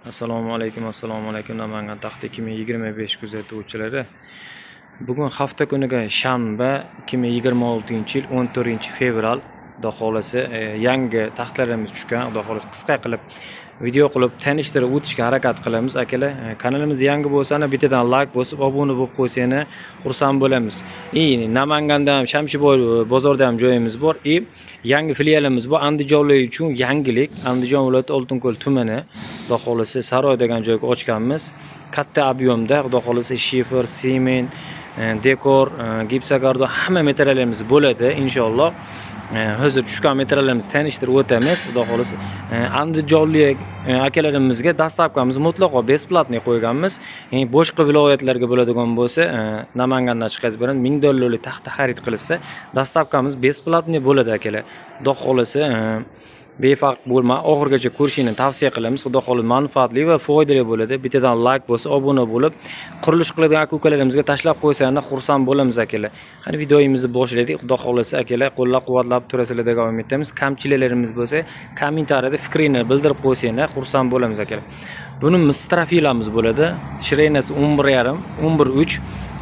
Assalomu alaykum Namangan taxti 2025 kuzatuvchilari. Bugun hafta kuniga shanba 2026-yil 14-fevral Xudo xolasa yangi taxtlarimiz tushgan. Xudo xolasa qisqa qilib video qilib tanishtirib o'tishga harakat qilamiz. Akalar, kanalimiz yangi bo'lsa-na bittadan like bosib obuna bo'lib qo'ysanglar xursand bo'lamiz. Namanganda ham Shamshiboy bozorda ham joyimiz bor. Yangi filialimiz bor. Andijonlik uchun yangilik. Andijon viloyati Oltinko'l tumani Xudo xolasa Saroy degan joyga ochganmiz. Katta ob'yomda Xudo xolasa shifer, sement, dekor, gipsokardon hamma materiallarimiz bo'ladi inshaalloh. Hozir tushgan materiallarimizni tanishtirib o'tamiz. Xudo xolasa andijonlik akalarimizga dastavkamiz mutlaqo besplatniy qo'yganmiz. Boshqa viloyatlarga bo'ladigan bo'lsa, Namangandan chiqarib beramiz. $1000 taxta xarid qilsa, dastavkamiz besplatniy bo'ladi akalar. Xudo xolasa befarq bo'lma, oxirgacha ko'rishingni tavsiya qilamiz. Xudo xolasa manfaatli va foydali bo'ladi. Bittadan like bo'lsa, obuna bo'lib, qurilish qiladigan aka-ukalarimizga tashlab qo'ysanglar xursand bo'lamiz akalar. Qani videomizni boshladik. Xudo xolasa akalar qo'llab-quvvatlab turasizlar degan umiddamiz. Kamchiliklarimiz bo'lsa, kommentariyada fikringizni bildirib qo'ysanglar xursand bo'lamiz akalar. Buni strafilamiz bo'ladi. Shiraynasi 11,5, 11,3,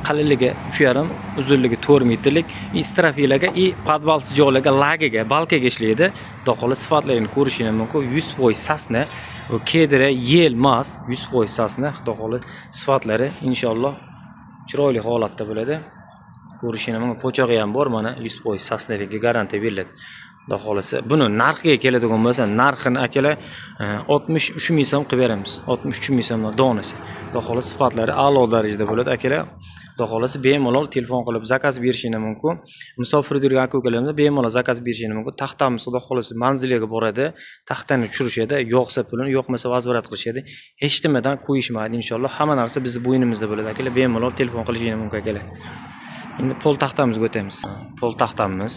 qalinligi 3,5, uzunligi 4 metrlik. Strafilaga podvalsiz joylarga, lagiga, balkaga ishlaydi. Xudo xolasa sifatlarini ko'rishingiz mumkin. 100% sasna, kedira, yel emas, 100% sasna. Xudo xolasa sifatlari inshaalloh chiroyli holatda bo'ladi. Ko'rishingiz mumkin. Po'chog'i ham bor, mana 100% sasnaligiga garantiya beriladi. Xudo xolasa buni narxiga keladigan bo'lsa, narxini akalar 63 ming so'm qilib beramiz. 63 ming so'm donasi. Xudo xolasa sifatlari a'lo darajada bo'ladi akalar. Xudo xolasa bemalol telefon qilib zakaz berishingiz mumkin. Musofirda yurgan aka-ukalarimiz bemalol zakaz berishingiz mumkin. Taxtamiz Xudo xolasa manziliga boradi, taxtani tushirishadi, yo'qsa pulini, yo'qmasa vazbarat qilishadi. Hech nimadan qo'yishmaydi inshaalloh. Hamma narsa bizning bo'ynimizda bo'ladi akalar. Bemalol telefon qilishingiz mumkin akalar. Endi pol taxtamizga o'tamiz. Pol taxtamiz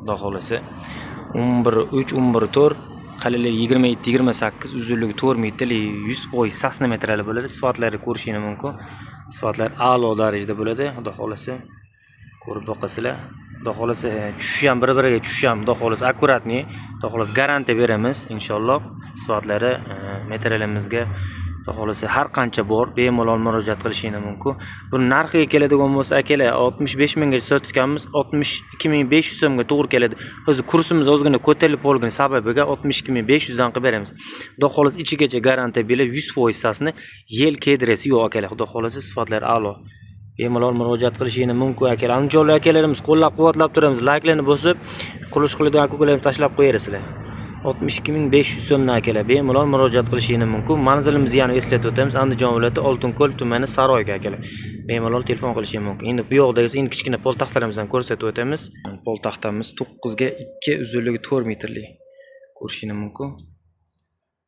Xudo xolasa 11,3, 11,4, qalinligi 27-28, uzunligi 4 metrlik, 100% sasna materiali bo'ladi. Sifatlari ko'rishingiz mumkin. Sifatlar a'lo darajada bo'ladi. Xudo xolasa ko'rib boqasizlar. Xudo xolasa tushish ham bir-biriga tushish ham Xudo xolasa akkuratniy. Xudo xolasa garantiya beramiz inshaalloh. Sifatlari materialimizga Xudo xolasa har qancha bor, bemalol murojaat qilishingiz mumkin. Buni narxiga keladigan bo'lsa, akalar 65 minggacha sotganmiz, 62500 so'mga to'g'ri keladi. Hozir kursimiz ozgina ko'tarilib qolgani sababiga 62500 dan qilib beramiz. Xudo xolasa ichigacha garantiya berib 100% sasni, yel kedirasi yo'q akalar. Xudo xolasa sifatlari a'lo. Bemalol murojaat qilishingiz mumkin akalar. Andijonlik akalarimiz qo'llab-quvvatlab turamiz. Like-larni bosib, qurilish qiladigan aka-ukalarni tashlab qo'yarsizlar. 62.500 so'mdan akalar bemalol murojaat qilishingiz mumkin. Manzilimizni yana eslatib o'tamiz. Andijon viloyati Oltinko'l tumani Saroyga akalar. Bemalol telefon qilishingiz mumkin. Endi bu yoqda esa kichkina pol taxtalarimizdan ko'rsatib o'tamiz. Pol taxtamiz 9 ga 2, uzunligi 4 metrlik. Ko'rishingiz mumkin.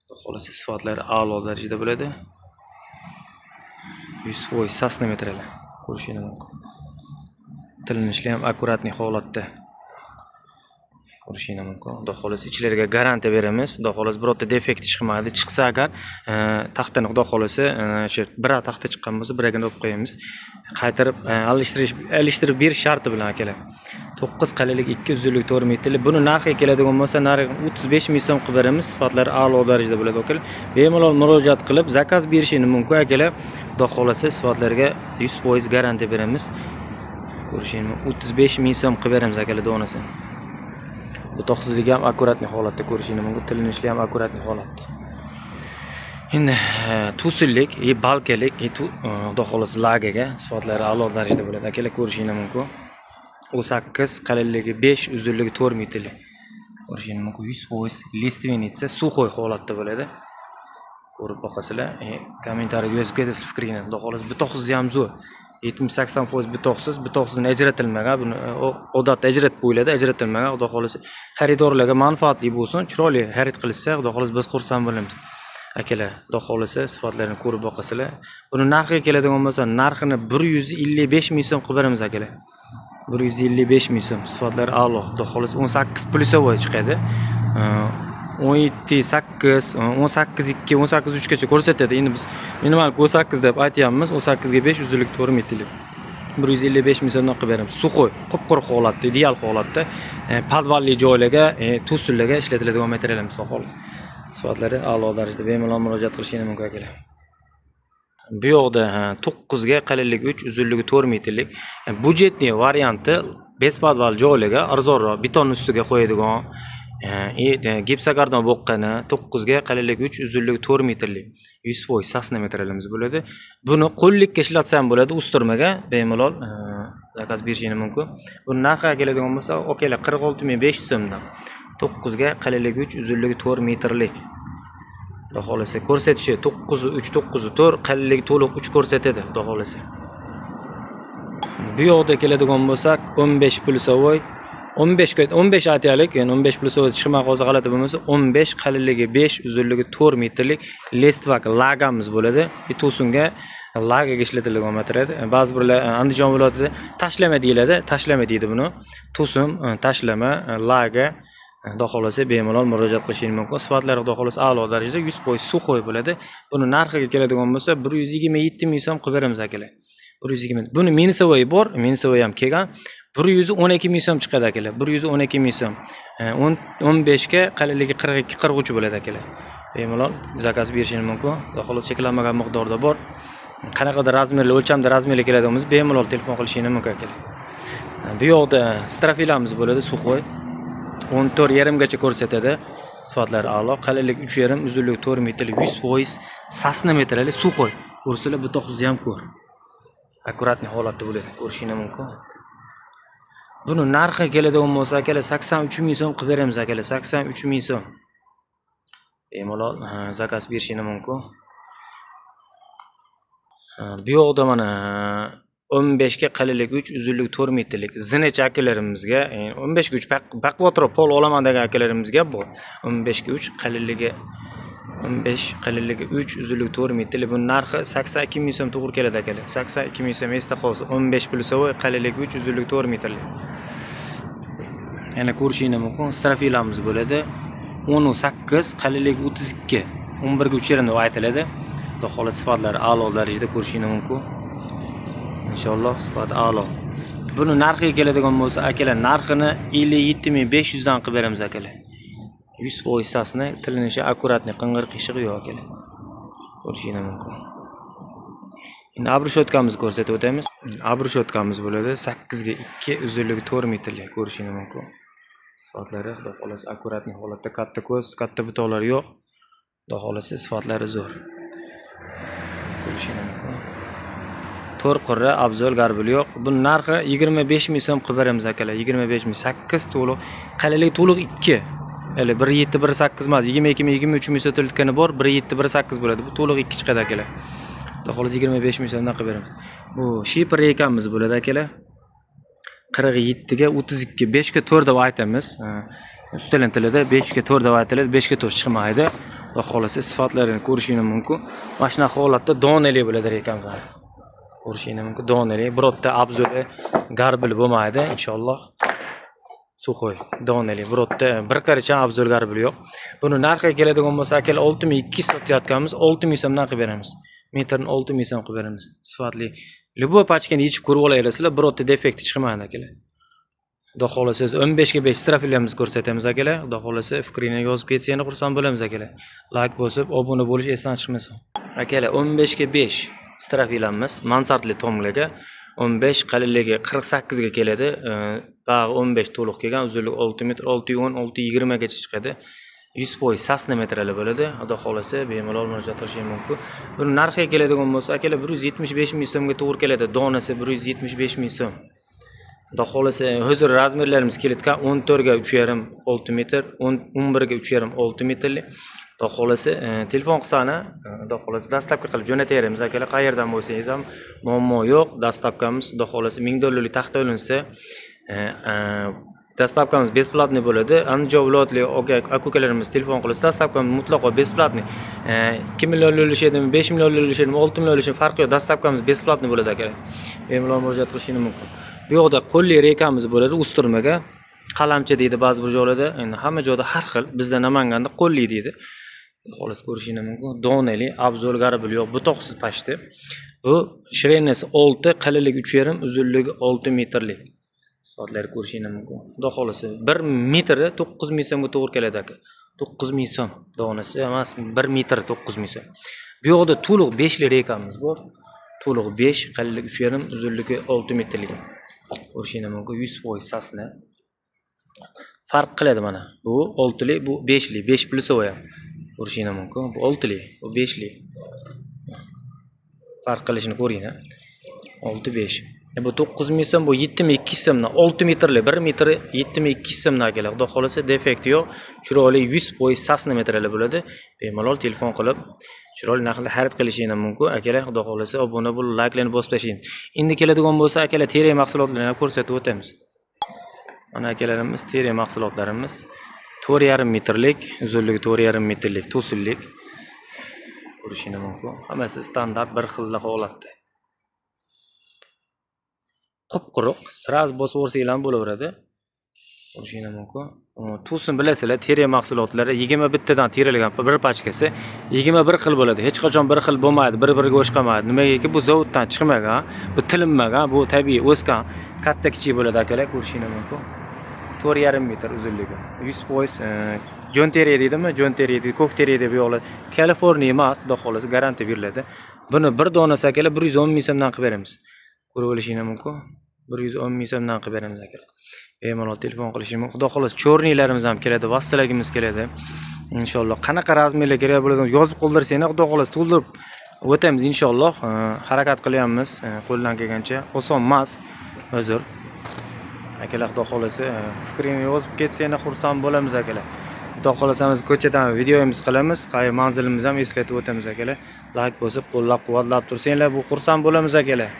Xudo xolasa sifatlari a'lo darajada bo'ladi. 100% sasna materiali. Ko'rishingiz mumkin. Tilinishlar ham akkuratniy holatda. Ko'rishingiz mumkin. Xudo xolasa ichlariga garantiya beramiz. Xudo xolasa birorta defekt chiqmadi. Chiqsa agar taxtani Xudo xolasa shu bir taxta chiqqan bo'lsa, biragini olib qo'yamiz. Qaytarib alishtirib berish sharti bilan akalar. 9 qalinligi 2, uzunligi 4 metrlik. Buni narxiga keladigan bo'lsa, narxi 35 ming so'm qilib beramiz. Sifatlari a'lo darajada bo'ladi akalar. Bemalol murojaat qilib zakaz berishingiz mumkin akalar. Xudo xolasa sifatlariga 100% garantiya beramiz. Ko'rishingiz mumkin. 35 ming so'm qilib beramiz akalar donasi. Bu to'xsizligi ham akkuratniy holatda ko'rishingiz mumkin. Tilinishlar ham akkuratniy holatda. Endi tusillik, balkalik, Xudo xolasa lagaga sifatlari a'lo darajada bo'ladi. Akalar ko'rishingiz mumkin. 18, qalinligi 5, uzunligi 4 metrlik. Ko'rishingiz mumkin. 100% listvenitsa suxoy holatda bo'ladi. Ko'rib boqasizlar. Kommentariyga yozib ketasizlar fikringizni. Xudo xolasa bu to'xsizi ham zo'r. 70-80% bitoqsiz, bitoqsizdan ajratilmagan, buni odatda ajratib qo'yiladi, ajratilmagan. Xudo xolasa xaridorlarga manfaatli bo'lsin, chiroyli xarid qilishsa, Xudo xolasa biz xursand bo'lamiz. Akalar, Xudo xolasa sifatlarini ko'rib boqasizlar. Buni narxiga keladigan bo'lsa, narxini 155 ming so'm qilib beramiz akalar. 155 ming so'm. Sifatlari a'lo. Xudo xolasa 18 plyusovoy chiqadi. 17, 8, 18, 2, 18, 3 gacha ko'rsatadi. Endi biz minimal 18 deb aytyapmiz. 18 ga 5, uzunligi 4 metrlik. 155 ming so'mdan qilib beramiz. Suxoy, qop-quruq holatda, ideal holatda, podvalli joylarga, tusullarga ishlatiladigan materialimiz xolos. Sifatlari a'lo darajada bemalol murojaat qilishingiz mumkin akalar. Bu yoqda 9 ga qalinligi 3, uzunligi 4 metrlik budjetli varianti bespodval joylarga arzonroq beton ustiga qo'yadigan gipsokardon bo'qqani 9 ga qalinligi 3, uzunligi 4 metrlik 100% sasnometrlarimiz bo'ladi. Buni qo'llikka ishlatsam bo'ladi, ustirmaga bemalol zakaz berishingiz mumkin. Buni narxiga keladigan bo'lsa, okalar 46500 so'mdan 9 ga qalinligi 3, uzunligi 4 metrlik. Xudo xolasa ko'rsatishi 9.3, 9.4, qalinligi to'liq 3 ko'rsatadi, xudo xolasa. Bu yoqda keladigan bo'lsak, 15 plyusovoy 15 aytaylik, ya'ni 15 plyusovoy chiqma qo'zi g'alati bo'lmasa, 15 qalinligi 5, uzunligi 4 metrlik lestvak lagamiz bo'ladi. Bitusunga lagaga ishlatilgan material. Ba'zi birlar Andijon viloyatida tashlama deyiladi, tashlama deydi buni. Tusum, tashlama, laga Xudo xolasa bemalol murojaat qilishingiz mumkin. Sifatlari xudo xolasa a'lo darajada 100% suxoy bo'ladi. Buni narxiga keladigan bo'lsa 127 ming so'm qilib beramiz akalar. 120. Buni minusavoy bor, minusavoy ham kelgan. 112 ming so'm chiqadi akalar. 112 ming so'm. 15 ga qalinligi 42, 43 bo'ladi akalar. Bemalol zakaz berishingiz mumkin. Xudo xolasa cheklanmagan miqdorda bor. Qanaqadir razmerli, o'lchamda razmerli keladigan bo'lsa, bemalol telefon qilishingiz mumkin akalar. Bu yoqda strafilamiz bo'ladi, suxoy. 14,5 gacha ko'rsatadi. Sifatlari a'lo. Qalinligi 3,5, uzunligi 4 metrlik 100% sasnometrlik suxoy. Ko'rsizlar bu to'qqizni ham ko'r. Akkuratni holatda bo'ladi, ko'rishingiz mumkin. Buni narxi keladigan bo'lsa, akalar 83 ming so'm qilib beramiz akalar, 83 ming so'm. Bemalol zakaz berishingiz mumkin. Bu yoqda mana 15 ga qalinligi 3, uzunligi 4 metrlik zinech akalarimizga, 15 ga 3 baqvotroq pol olaman degan akalarimizga bu 15 ga 3 qalinligi 3, uzunligi 4 metrlik. Buning narxi 82 ming so'm to'g'ri keladi akalar. 82 ming so'm esda qolsin. 15 plyusovoy, qalinligi 3, uzunligi 4 metrlik. Yana ko'rishingiz mumkin. Strafilamiz bo'ladi. 18, qalinligi 32, 11 ga 3,5 deb aytiladi. Xudo xolasa sifatlari a'lo darajada ko'rishingiz mumkin. Inshaalloh sifat a'lo. Buni narxiga keladigan bo'lsa, akalar narxini 57500 dan qilib beramiz akalar. 100% sasni, tilinishi akkuratni, qing'ir qishig'i yo'q akalar. Ko'rishingiz mumkin. Endi abrushotkamizni ko'rsatib o'tamiz. Abrushotkamiz bo'ladi 8 ga 2, uzunligi 4 metrlik, ko'rishingiz mumkin. Sifatlari xudo xolasa akkuratni holatda, katta ko'z, katta butoqlar yo'q. Xudo xolasa sifatlari zo'r. Ko'rishingiz mumkin. To'rqirra abzol garbili yo'q. Buning narxi 25 ming so'm qilib beramiz akalar. 25 ming, 8 to'liq, qalinligi to'liq 2. Hali 1.7, 1.8 emas, 22 ming, 23 ming so'tilgani bor, 1.7, 1.8 bo'ladi. Bu to'liq 2 chiqadi akalar. Xudo xolasa 25 ming so'mdan qilib beramiz. Bu shipr reykamiz bo'ladi akalar. 47 ga 32, 5 ga 4 deb aytamiz. Ustalin tilida 5 ga 4 deb aytiladi, 5 ga 4 chiqmaydi. Xudo xolasa sifatlarini ko'rishingiz mumkin. Mana shunaqa holatda donali bo'ladi reykamiz. Ko'rishingiz mumkin. Donali, birorta abzuli garbili bo'lmaydi, inshaalloh. Suxoy, donali, birorta bir qarichan abzul garbili yo'q. Buni narxiga keladigan bo'lsa, akalar 6200 sotayotganmiz, 6000 so'mdan qilib beramiz. Metrini 6000 so'm qilib beramiz. Sifatli. Любой pachkani yechib ko'rib olasizlar, birorta defekti chiqmaydi akalar. Xudo xolasa 15 ga 5 strafilamizni ko'rsatamiz akalar. Xudo xolasa fikrini yozib ketsangiz xursand bo'lamiz akalar. Like bosib, obuna bo'lish esdan chiqmasin. Akalar 15 ga 5 strafilamiz mansardli tomlarga 15, qalinligi 48 ga keladi. Bag'i 15 to'liq kelgan, uzunligi 6 metr, 610, 620 gacha chiqadi. 100% sasnometrali bo'ladi. Xudo xolasa bemalol murojaat qilishingiz mumkin. Buni narxiga keladigan bo'lsa, akalar 175 ming so'mga to'g'ri keladi. Donasi 175 ming so'm. Xudo xolasa hozir razmerlarimiz kelayotgan 14 ga 3,5, 6 metr, 11 ga 3,5, 6 metrlik. Xudo xolasa telefon qilsani, xudo xolasa dastlabki qilib jo'nataveramiz akalar. Qayerdan bo'lsangiz ham muammo yo'q. Dastlabkamiz xudo xolasa $1000 taxta olinsa, dastlabkamiz besplatniy bo'ladi. Andijon viloyatlik aka-ukalarimiz telefon qilsa, dastlabkamiz mutlaqo besplatniy. 2 million o'lishadimi, 5 million o'lishadimi, 6 million o'lishadimi farqi yo'q. Dastlabkamiz besplatniy bo'ladi akalar. Bemalol murojaat qilishingiz mumkin. Bu yoqda qo'lli reykamiz bo'ladi, ustirmaga. Qalamcha deydi ba'zi bir joylarda. Endi hamma joyda har xil. Bizda Namanganda qo'lli deydi. Xolos ko'rishingiz mumkin. Donali, abzol garbili yo'q, butoqsiz pashti. Bu shrenesi 6, qalinligi 3,5, uzunligi 6 metrlik. Soatlar ko'rishingiz mumkin. Xudo xolasa 1 metri 9000 so'mga to'g'ri keladi aka. 9000 so'm donasi emas, 1 metr 9000 so'm. Bu yoqda to'liq 5 li reykamiz bor. To'liq 5, qalinlik 3,5, uzunligi 6 metrlik. Ko'rishingiz mumkin 100% sasna. Farq qiladi mana. Bu 6 li, bu 5 li, 5 plyusovoy ham. Ko'rishingiz mumkin. Bu 6 li, bu 5 li. Farq qilishini ko'ring. 6-5. Bu 9000 so'm, bu 7200 so'mdan 6 metrli, 1 metr 7200 so'mdan akalar. Xudo xolasa defekt yo'q. Chiroyli 100% sasna metrli bo'ladi. Bemalol telefon qilib chiroyli narxda xarid qilishingiz mumkin. Akalar, xudo xolasa obuna bo'lib, layklarni bosib tashlang. Endi keladigan bo'lsa, akalar terak mahsulotlarini ko'rsatib o'tamiz. Mana akalarimiz terak mahsulotlarimiz 4,5 metrlik, uzunligi 4,5 metrlik, to'sinlik. Ko'rishingiz mumkin. Hammasi standart bir xil holatda. Qop-quruq, sraz bosib o'rsanglar ham bo'laveradi. Ko'rishingiz mumkin. To'sin bilasizlar, terak mahsulotlari 21 tadan terilgan bir pachkasi 21 xil bo'ladi. Hech qachon bir xil bo'lmaydi, bir-biriga o'xshamaydi. Nimagaki bu zavoddan chiqmagan, bu tilinmagan, bu tabiiy o'sgan, katta kichik bo'ladi akalar, ko'rishingiz mumkin. 4,5 metr uzunligi. 100% jon terak deydimi? Jon terak deydi, ko'k terak deb yo'qlar. Kaliforniya emas, xudo xolasa garantiya beriladi. Buni bir donasi akalar 110 ming so'mdan qilib beramiz. Ko'rib olishingiz mumkin. 110 ming so'mdan qilib beramiz akalar. Bemalol telefon qilishingiz mumkin. Xudo xolasa cho'rnilarimiz ham keladi, vassalagimiz keladi. Inshaalloh qanaqa razmerlar kerak bo'ladi yozib qoldirsanglar, xudo xolasa to'ldirib o'tamiz inshaalloh. Harakat qilyapmiz qo'ldan kelgancha. Oson emas, uzr. Akalar, xudo xolasa fikringizni yozib ketsanglar xursand bo'lamiz akalar. Xudo xolasa biz ko'chadan videomiz qilamiz, qay manzilimizni ham eslatib o'tamiz akalar. Like bosib, qo'llab-quvvatlab tursanglar, bu xursand bo'lamiz akalar.